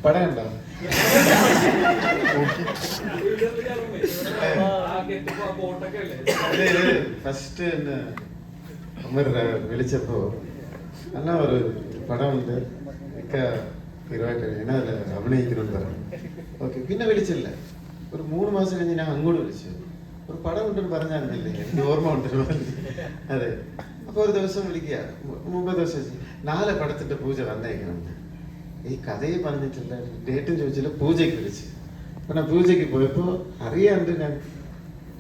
പടം ഉണ്ടോ? ഫസ്റ്റ് എന്നെ അമ്മ വിളിച്ചപ്പോ അന്നാ ഒരു പടമുണ്ട് ഒക്കെ ഹീറോയായിട്ട് ഞാൻ അതിൽ അഭിനയിക്കണമെന്ന് പറഞ്ഞു. ഓക്കെ, പിന്നെ വിളിച്ചില്ല. ഒരു 3 മാസം കഴിഞ്ഞ് ഞാൻ അങ്ങോട്ട് വിളിച്ചു. ഒരു പടം ഉണ്ടെന്ന് പറഞ്ഞായിരുന്നില്ലേ, എനിക്ക് ഓർമ്മ ഉണ്ടെന്ന് പറഞ്ഞു. അതെ, അപ്പൊ ഒരു ദിവസം വിളിക്കുക, മുമ്പേ ദിവസം നാളെ പടത്തിന്റെ പൂജ വന്നേക്കണം. ഈ കഥയെ പറഞ്ഞിട്ടില്ല, ഡേറ്റും ചോദിച്ചില്ല, പൂജയ്ക്ക് വിളിച്ച്. കാരണം പൂജയ്ക്ക് പോയപ്പോ അറിയാണ്ട് ഞാൻ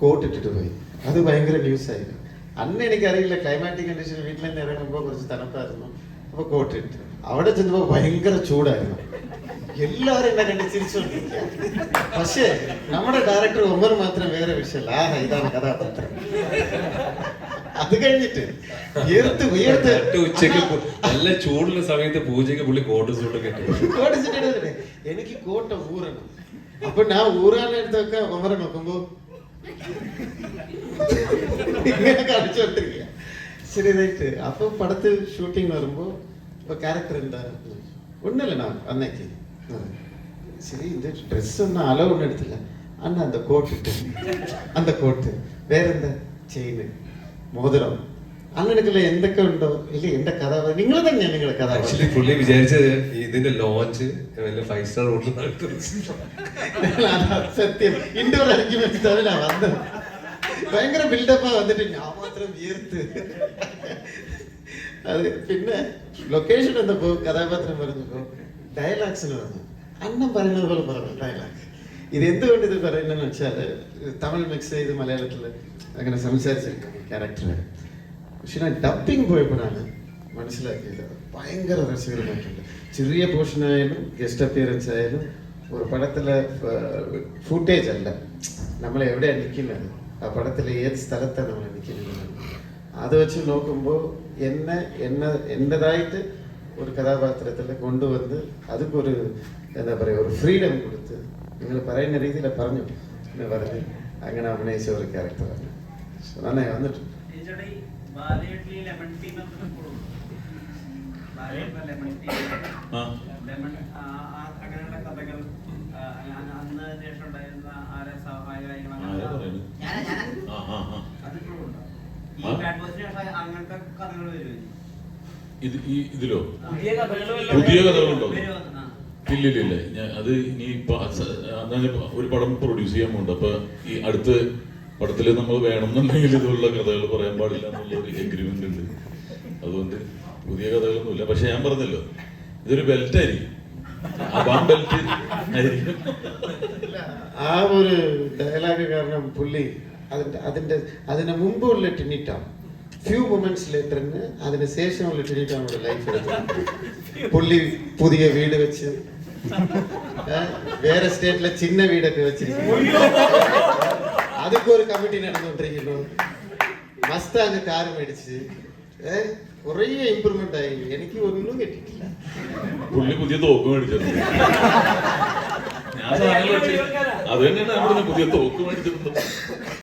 കോട്ടിട്ടിട്ട് പോയി. അത് ഭയങ്കര ന്യൂസായിരുന്നു. അന്ന് എനിക്കറിയില്ല, ക്ലൈമാറ്റിക് കണ്ടീഷൻ വീട്ടിൽ നിന്ന് ഇറങ്ങുമ്പോൾ കുറച്ച് തണുപ്പായിരുന്നു. അപ്പൊ കോട്ടിട്ട് അവിടെ ചെന്നപ്പോ ഭയങ്കര ചൂടായിരുന്നു. എല്ലാവരും എന്നെ കണ്ട് ചിരിച്ചോണ്ടിരിക്കുക. പക്ഷേ നമ്മുടെ ഡയറക്ടർ ഒമർ മാത്രം വേറെ വിഷയമല്ല. ഇതാണ് കഥാപാത്രം. അത് കഴിഞ്ഞിട്ട് ഉച്ചക്ക് നല്ല ചൂടുള്ള സമയത്ത് പൂജയ്ക്ക് പുള്ളി കോട്ട് സൂട്ട് കെട്ടി എനിക്ക് കോട്ട ഊറണം. അപ്പൊ ഞാൻ ഊറാനെടുത്തൊക്കെ ഒമറെ നോക്കുമ്പോ ഇങ്ങനെ കാണിച്ചോണ്ടിരിക്കുക. ശരി, ഇതായിട്ട് അപ്പൊ പടത്ത് ഷൂട്ടിങ് വരുമ്പോ ഇപ്പൊ ക്യാരക്ടർ എന്താ ഒന്നല്ല நான் அன்னைக்கு சரி இந்த ட்ரெஸ் ஒன்றும் அளவு ஒன்றும் எடுத்துல அண்ணா அந்த கோட்டு அந்த கோட்டு വേറെ എന്താ ചെയിന് മോതിരം അങ്ങനെയൊക്കെയുള്ള എന്തൊക്കെ ഉണ്ടോ ഇല്ല എന്റെ കഥ നിങ്ങൾ തന്നെയാണ് നിങ്ങളുടെ കഥ. ആക്ച്വലി പുള്ളി വിചാരിച്ചത് ഇതിന്റെ ലോഞ്ച് 5 സ്റ്റാർ ഹോട്ടൽ സത്യം ഇൻഡോർ ഇറക്കി വെച്ചിട്ടാണ് ഞാൻ വന്നത്. ഭയങ്കര ബിൽഡപ്പാ വന്നിട്ട് ഞാൻ മാത്രം വീർത്ത്. അത് പിന്നെ ലൊക്കേഷൻ എന്തപ്പോ കഥാപാത്രം പറഞ്ഞപ്പോ ഡയലോഗ്സിന് പറഞ്ഞു അന്നം പറയുന്നത് പോലെ പറഞ്ഞു ഡയലോഗ്. ഇത് എന്തുകൊണ്ട് ഇത് പറയുന്നതെന്ന് വെച്ചാല് തമിഴ് മിക്സ് ചെയ്ത് മലയാളത്തില് അങ്ങനെ സംസാരിച്ചിരിക്കുന്നു ക്യാരക്ടറ്. പക്ഷെ ഞാൻ ഡബിങ് പോയപ്പോഴാണ് മനസ്സിലാക്കിയത് ഭയങ്കര രസകരമായിട്ടുണ്ട്. ചെറിയ പോർഷൻ ആയാലും ഗസ്റ്റ് അപ്പിയറൻസ് ആയാലും ഒരു പടത്തിലെ ഫുട്ടേജ് അല്ല, നമ്മൾ എവിടെയാണ് നിൽക്കുന്നത്, ആ പടത്തിലെ ഏത് സ്ഥലത്താണ് നമ്മൾ നിൽക്കുന്നത്, അത് വെച്ച് നോക്കുമ്പോൾ എൻ്റെതായിട്ട് ഒരു കഥാപാത്രത്തിൽ കൊണ്ടുവന്ന് അതൊക്കെ ഒരു എന്താ പറയുക ഒരു ഫ്രീഡം കൊടുത്ത് നിങ്ങൾ പറയുന്ന രീതിയിൽ പറഞ്ഞു എന്ന് പറഞ്ഞ് അങ്ങനെ അഭിനയിച്ച ഒരു ക്യാരക്ടറാണ്. നന്നായി വന്നിട്ടുണ്ട്. ഇതിലോ പുതിയ കഥകളുണ്ടോ? ഇല്ലില്ല. അത് ഇനി ഒരു പടം പ്രൊഡ്യൂസ് ചെയ്യാൻ പോകുന്നുണ്ട്. അപ്പൊ ഈ അടുത്ത പടത്തില് നമ്മൾ വേണമെന്നുണ്ടെങ്കിൽ ഇതുള്ള കഥകൾ പറയാൻ പാടില്ല എന്നുള്ള ഒരു എഗ്രിമെന്റ് ഉണ്ട്. അതുകൊണ്ട് പുതിയ കഥകളൊന്നുമില്ല. പക്ഷെ ഞാൻ പറഞ്ഞല്ലോ, ഇതൊരു ബെൽറ്റ് ആയിരിക്കും. ബെൽറ്റ് ആയിരിക്കും. ആ ഒരു ഡയലോഗ് കാരണം പുള്ളി അതിന് മുമ്പുള്ള ടിനിറ്റാണ് ഫ്യൂ മൊമെന്റ്സ് ലേറ്ററിന് അതിന് ശേഷമുള്ള ടിനിറ്റാണ് ലൈഫ് എടുത്തത്. പുള്ളി പുതിയ വീട് വെച്ച് വേറെ സ്റ്റേറ്റിലെ ചിന്ന വീടൊക്കെ വെച്ചിരിക്കുന്നു. അതൊക്കെ ഒരു കമ്മിറ്റി നടന്നുകൊണ്ടിരിക്കുന്നു. മസ്താങ് കാർ മേടിച്ച് കുറേ ഇമ്പ്രൂവ്മെന്റ് ആയി. എനിക്ക് ഒന്നും കിട്ടിയിട്ടില്ല. പുള്ളി പുതിയ തോക്ക് മേടിച്ചത് ഞാൻ അത് തന്നെയാണ് പുതിയ തോക്ക് മേടിച്ചിട്ടുണ്ട്.